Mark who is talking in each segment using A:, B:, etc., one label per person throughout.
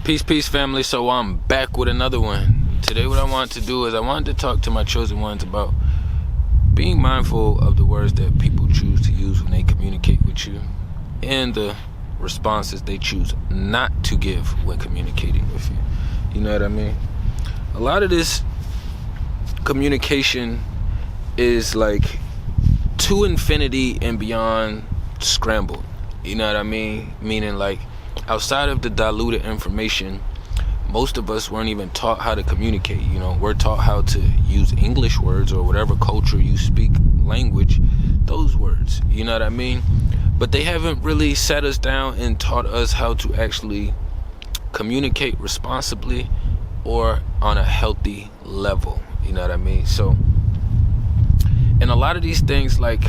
A: Peace, family. So I'm back with another one. Today what I want to do is I wanted to talk to my chosen ones about being mindful of the words that people choose to use when they communicate with you and the responses they choose not to give when communicating with you. You know what I mean? A lot of this communication is like to infinity and beyond scrambled. You know what I mean? Meaning like outside of the diluted information, most of us weren't even taught how to communicate. You know, we're taught how to use English words or whatever culture you speak language, those words. You know what I mean? But they haven't really sat us down and taught us how to actually communicate responsibly or on a healthy level. You know what I mean? So, and a lot of these things, like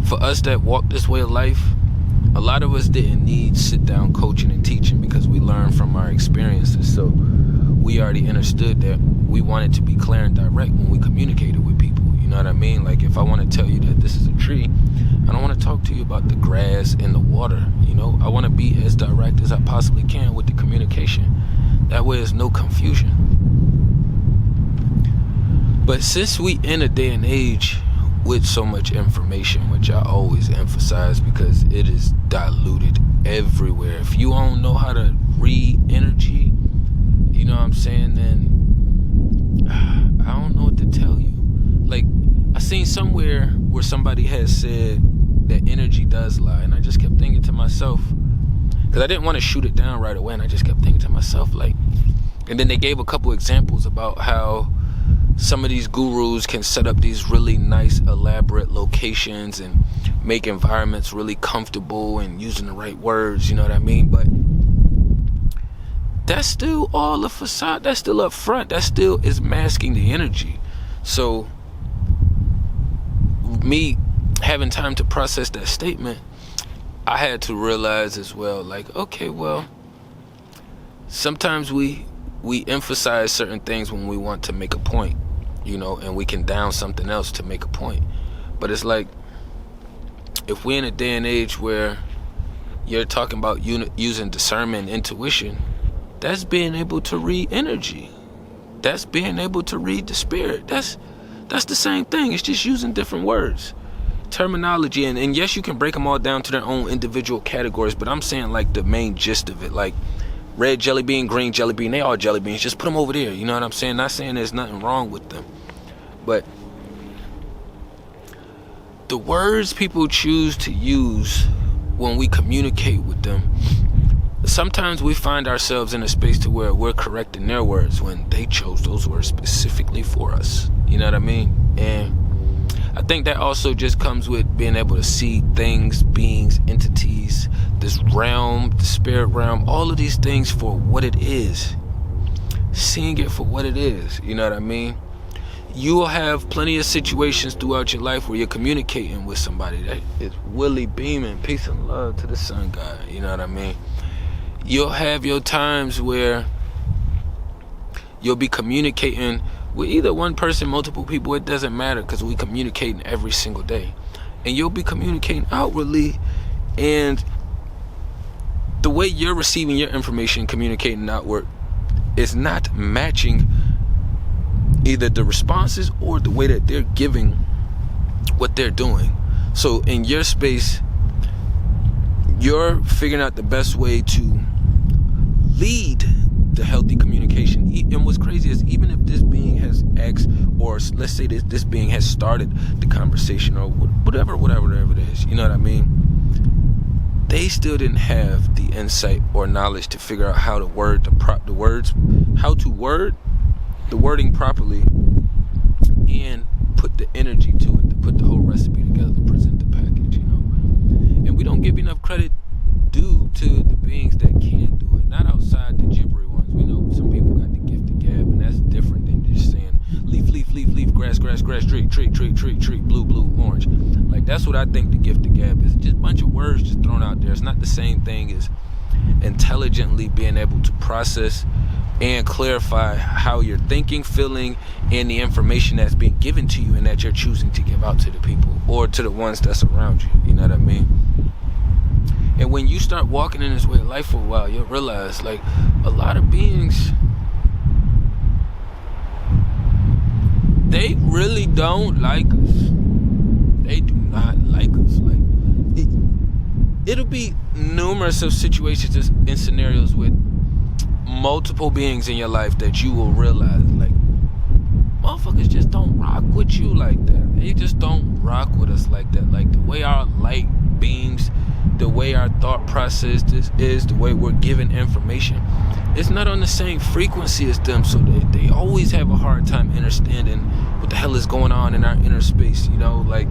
A: for us that walk this way of life, a lot of us didn't need sit-down coaching and teaching because we learned from our experiences. So we already understood that we wanted to be clear and direct when we communicated with people. You know what I mean? Like if I want to tell you that this is a tree, I don't want to talk to you about the grass and the water. You know, I want to be as direct as I possibly can with the communication. That way there's no confusion. But since we in a day and age with so much information, which I always emphasize because it is diluted everywhere. If you don't know how to read energy, you know what I'm saying, then I don't know what to tell you. Like, I seen somewhere where somebody had said that energy does lie, and I just kept thinking to myself, because I didn't want to shoot it down right away, and I just kept thinking to myself, like, and then they gave a couple examples about how some of these gurus can set up these really nice, elaborate locations and make environments really comfortable and using the right words, you know what I mean? But that's still all a facade. That's still up front. That still is masking the energy. So me having time to process that statement, I had to realize as well, like, okay, well, sometimes we emphasize certain things when we want to make a point, you know, and we can down something else to make a point. But it's like, if we're in a day and age where you're talking about using discernment and intuition, that's being able to read energy. That's being able to read the spirit. That's the same thing. It's just using different words, terminology. And yes, you can break them all down to their own individual categories, but I'm saying like the main gist of it, like red jelly bean, green jelly bean, they all jelly beans. Just put them over there. You know what I'm saying? Not saying there's nothing wrong with them. But the words people choose to use when we communicate with them, sometimes we find ourselves in a space to where we're correcting their words when they chose those words specifically for us. You know what I mean? And I think that also just comes with being able to see things, beings, entities, this realm, the spirit realm, all of these things for what it is. Seeing it for what it is, you know what I mean? You will have plenty of situations throughout your life where you're communicating with somebody that is Willie beaming, peace and love to the sun god, you know what I mean? You'll have your times where you'll be communicating with either one person, multiple people, it doesn't matter, because we communicating every single day. And you'll be communicating outwardly, and the way you're receiving your information, communicating outward, is not matching either the responses or the way that they're giving what they're doing. So in your space, you're figuring out the best way to lead the healthy communication. And what's crazy is, even if this being has asked, or let's say this being has started the conversation, or whatever it is, you know what I mean? They still didn't have the insight or knowledge to figure out how to word how to word the wording properly and put the energy to it, to put the whole recipe together, to present the package, you know? And we don't give enough credit due to the beings that can do it, not outside the gibbery ones. We know some people got the gift of gab, and that's different than just saying leaf, grass, tree, blue, orange. Like, that's what I think the gift of gab is. Just a bunch of words just thrown out there. It's not the same thing as intelligently being able to process and clarify how you're thinking, feeling, and the information that's being given to you and that you're choosing to give out to the people or to the ones that's around you. You know what I mean? And when you start walking in this way of life for a while, you'll realize, like, a lot of beings, they really don't like us. They do not like us. Like, it'll be numerous of situations and scenarios with multiple beings in your life that you will realize, like, motherfuckers just don't rock with you like that. They just don't rock with us like that. Like, the way our light beams, the way our thought process is, the way we're given information, it's not on the same frequency as them. So they always have a hard time understanding what the hell is going on in our inner space, you know, like,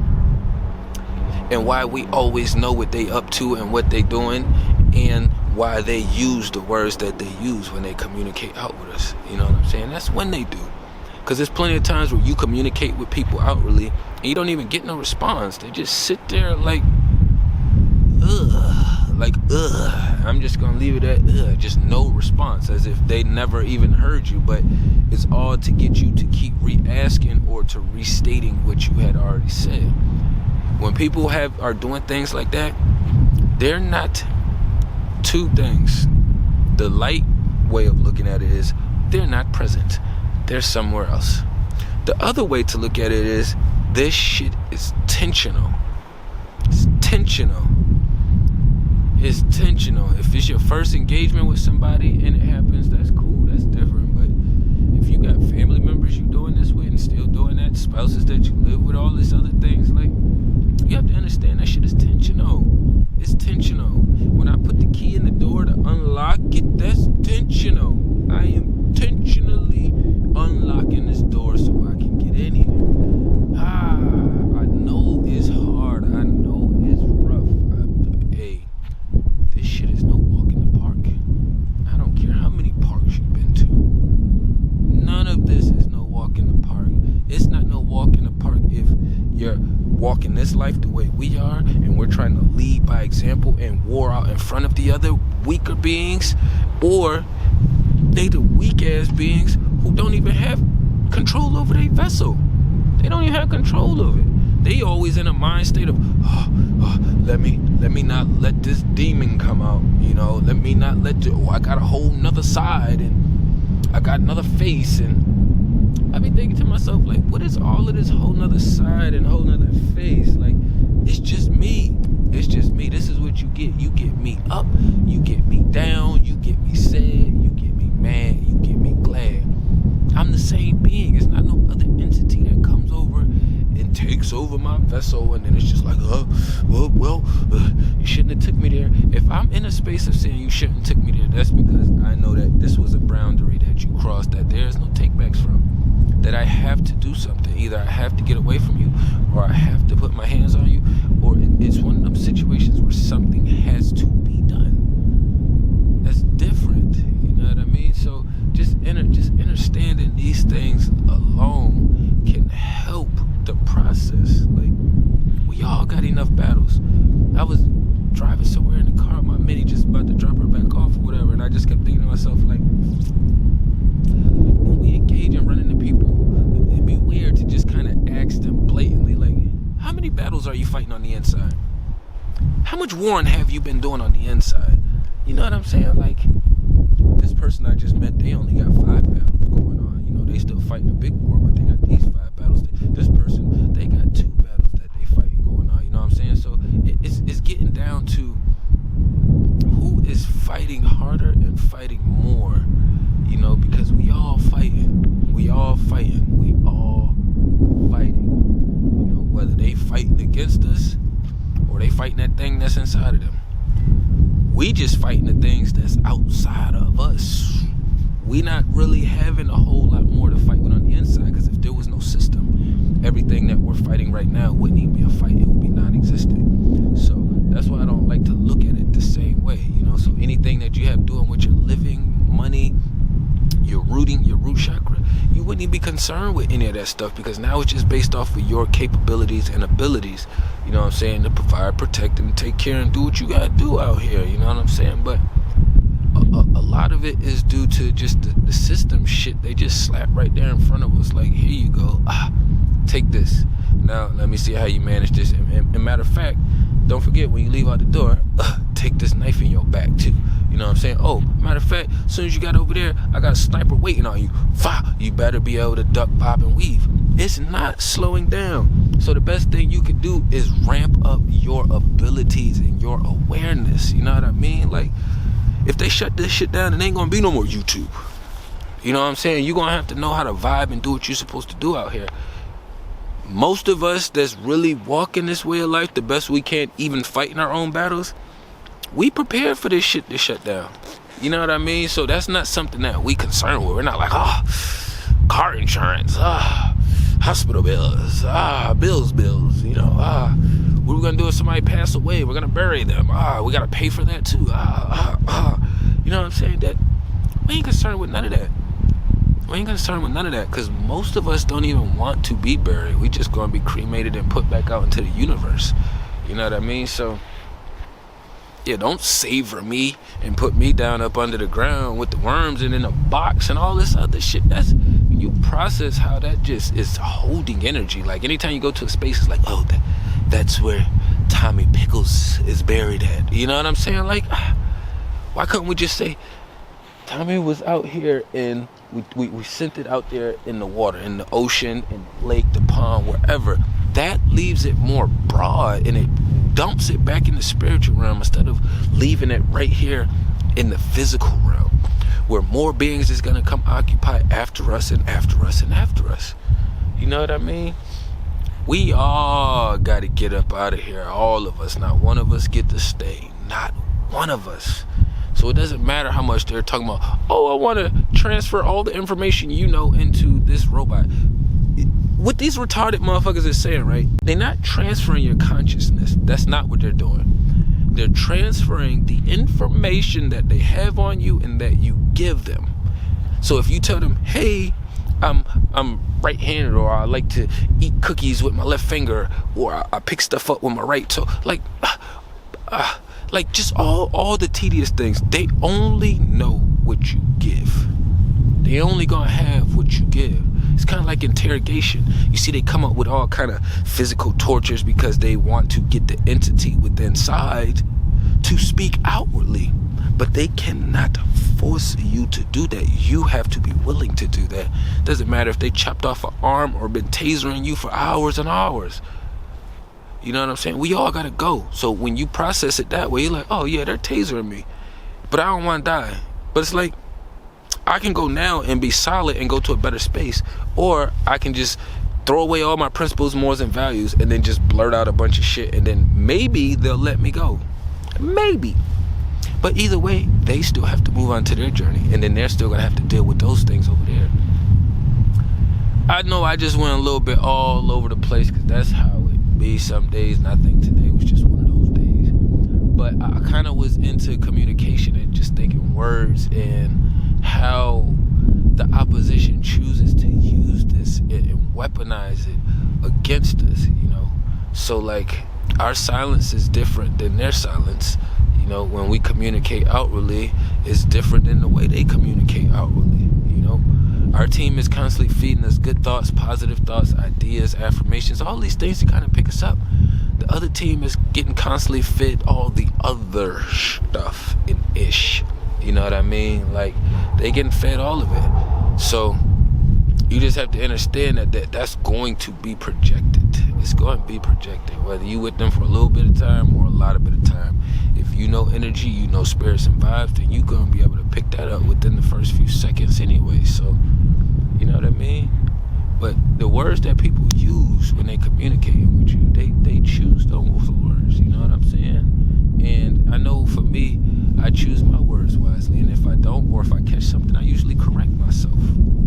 A: and why we always know what they up to and what they doing, and why they use the words that they use when they communicate out with us. You know what I'm saying? That's when they do. Because there's plenty of times where you communicate with people outwardly and you don't even get no response. They just sit there like, ugh. I'm just going to leave it at, ugh. Just no response, as if they never even heard you. But it's all to get you to keep re-asking or to restating what you had already said. When people are doing things like that, they're not two things. The light way of looking at it is they're not present. They're somewhere else. The other way to look at it is this shit is tensional. It's tensional. It's tensional. If it's your first engagement with somebody and it happens, that's cool. That's different. But if you got family members you doing this with and still doing that, spouses that you live with, all these other things, like, you have to understand that shit is tensional. It's tensional. When I put the key in the door to unlock it, that's tensional. I am intentionally unlocking this door so I can get in here. I know it's hard. I know it's rough. Hey, this shit is no walk in the park. I don't care how many parks you've been to. None of this is no walk in the park. It's not no walk in the park if you're walking this life the way we are and we're trying to lead by example and war out in front of the other weaker beings, or they the weak ass beings who don't even have control over their vessel. They don't even have control of it. They always in a mind state of, let me not let this demon come out, you know, let me not let I got a whole nother side and I got another face. And I be thinking to myself, like, what is all of this whole nother side and whole nother face? Like, it's just me. It's just me. This is what you get. You get me up, you get me down, you get me sad, you get me mad, you get me glad. I'm the same being. It's not no other entity that comes over and takes over my vessel, and then it's just like, you shouldn't have took me there. If I'm in a space of saying you shouldn't have took me there, that's because I know that this was a boundary that you crossed, that there's no takebacks from. That I have to do something. Either I have to get away from you, or I have to put my hands on you, or it's one of them situations where something has to be done. That's different. You know what I mean? So just understanding these things alone can help the process. Like, we all got enough battles. I was driving somewhere in the car, my Mini just about to drop her back off or whatever, and I just kept thinking to myself, like, when we engage and run into people, it'd be weird to just kind of ask them blatantly, like, how many battles are you fighting on the inside? How much warring have you been doing on the inside? You know what I'm saying? Like, this person I just met, they only got 5 battles going on. You know, they still fighting a big war, but they got these 5 battles. This person, they got 2 battles that they fighting going on. You know what I'm saying? So it's getting down to who is fighting harder and fighting more. You know, because we all fighting. We all fighting. We all fighting. You know, whether they fighting against us or they fighting that thing that's inside of them. We just fighting the things that's outside of us. We not really having a whole lot more to fight with on the inside, because if there was no system, everything that we're fighting right now wouldn't even be a fight. It would be non-existent. So that's why I don't like to look at it the same way. You know, so anything that you have doing with your living, money, your rooting, your root chakra, you wouldn't even be concerned with any of that stuff, because now it's just based off of your capabilities and abilities, you know what I'm saying, to provide, protect, and take care and do what you gotta do out here, you know what I'm saying. But a lot of it is due to just the system shit. They just slap right there in front of us, like, here you go, take this, now let me see how you manage this. And matter of fact, don't forget when you leave out the door, take this knife in your back too. You know what I'm saying? Oh, matter of fact, as soon as you got over there, I got a sniper waiting on you. You better be able to duck, bob, and weave. It's not slowing down. So the best thing you can do is ramp up your abilities and your awareness. You know what I mean? Like, if they shut this shit down, it ain't gonna be no more YouTube. You know what I'm saying? You're gonna have to know how to vibe and do what you're supposed to do out here. Most of us that's really walking this way of life the best we can, even fighting our own battles, we prepared for this shit to shut down. You know what I mean? So that's not something that we concerned with. We're not like, car insurance, hospital bills, bills, you know, what we're gonna do if somebody pass away? We're gonna bury them. We gotta pay for that too. You know what I'm saying? That we ain't concerned with none of that. We ain't concerned with none of that, because most of us don't even want to be buried. We just gonna be cremated and put back out into the universe. You know what I mean? So yeah, don't savor me and put me down up under the ground with the worms and in a box and all this other shit. That's, you process how that just is holding energy. Like anytime you go to a space, it's like, oh, that's where Tommy Pickles is buried at. You know what I'm saying? Like, why couldn't we just say Tommy was out here and we sent it out there in the water, in the ocean, in the lake, the pond, wherever. That leaves it more broad and it dumps it back in the spiritual realm instead of leaving it right here in the physical realm, where more beings is gonna come occupy after us and after us and after us. You know what I mean? We all gotta get up out of here, all of us. Not one of us get to stay, not one of us. So it doesn't matter how much they're talking about, oh, I want to transfer all the information you know into this robot. What these retarded motherfuckers are saying, right? They're not transferring your consciousness. That's not what they're doing. They're transferring the information that they have on you and that you give them. So if you tell them, hey, I'm right-handed, or I like to eat cookies with my left finger, or I pick stuff up with my right toe, like just all the tedious things, they only know what you give. They only gonna have what you give. It's kind of like interrogation. You see, they come up with all kind of physical tortures because they want to get the entity within inside to speak outwardly. But they cannot force you to do that. You have to be willing to do that. Doesn't matter if they chopped off an arm or been tasering you for hours and hours. You know what I'm saying? We all gotta go. So when you process it that way, you're like, oh yeah, they're tasering me, but I don't want to die. But it's like, I can go now and be solid and go to a better space, or I can just throw away all my principles, morals, and values and then just blurt out a bunch of shit, and then maybe they'll let me go. Maybe. But either way, they still have to move on to their journey, and then they're still gonna have to deal with those things over there. I know I just went a little bit all over the place, because that's how it be some days, and I think today was just one of those days. But I kind of was into communication and just thinking words, and how the opposition chooses to use this and weaponize it against us, you know. So like, our silence is different than their silence. You know, when we communicate outwardly, it's different than the way they communicate outwardly. You know, our team is constantly feeding us good thoughts, positive thoughts, ideas, affirmations, all these things to kind of pick us up. The other team is getting constantly fed all the other stuff and ish. You know what I mean? Like, they getting fed all of it. So you just have to understand that's going to be projected. It's going to be projected, whether you with them for a little bit of time or a lot of bit of time. If you know energy, you know spirits and vibes, then you're going to be able to pick that up within the first few seconds anyway. So, you know what I mean? But the words that people use when they communicating with you, they choose those words. You know what I'm saying? And I know for me, I choose my words wisely. And if I don't, or if I catch something, I usually correct myself.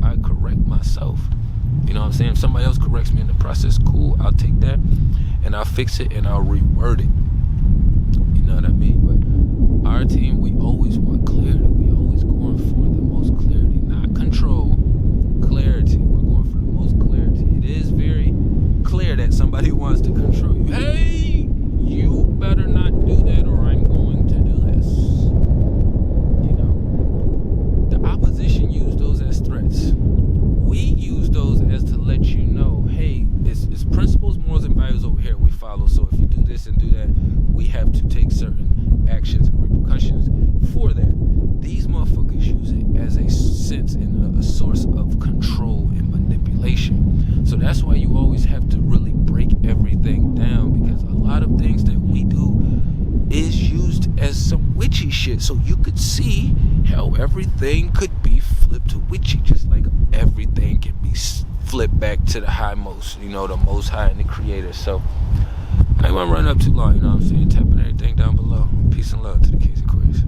A: I correct myself. You know what I'm saying? If somebody else corrects me in the process, cool, I'll take that and I'll fix it and I'll reword it. You know what I mean? But our team, we always want clarity. We always going for the most clarity, not control, clarity. We're going for the most clarity. It is very clear that somebody wants to control you. Hey, you better not do that or I'm going to do this. You know, the opposition use those as threats. We use those as to let you know, hey, it's there's principles, morals, and values over here we follow. So if you do this and do that, we have to take certain actions and repercussions for that. These motherfuckers use it as a sense and a source of control and manipulation. So that's why you always have to really break everything down, because a lot of things that we do is used as some witchy shit. So you could see how everything could be flipped witchy, just like everything can be flipped back to the highmost, the most high and the creator. So I ain't wanna run up too long, you know what I'm saying? Tapping everything down below. Peace and love to the kings and queens.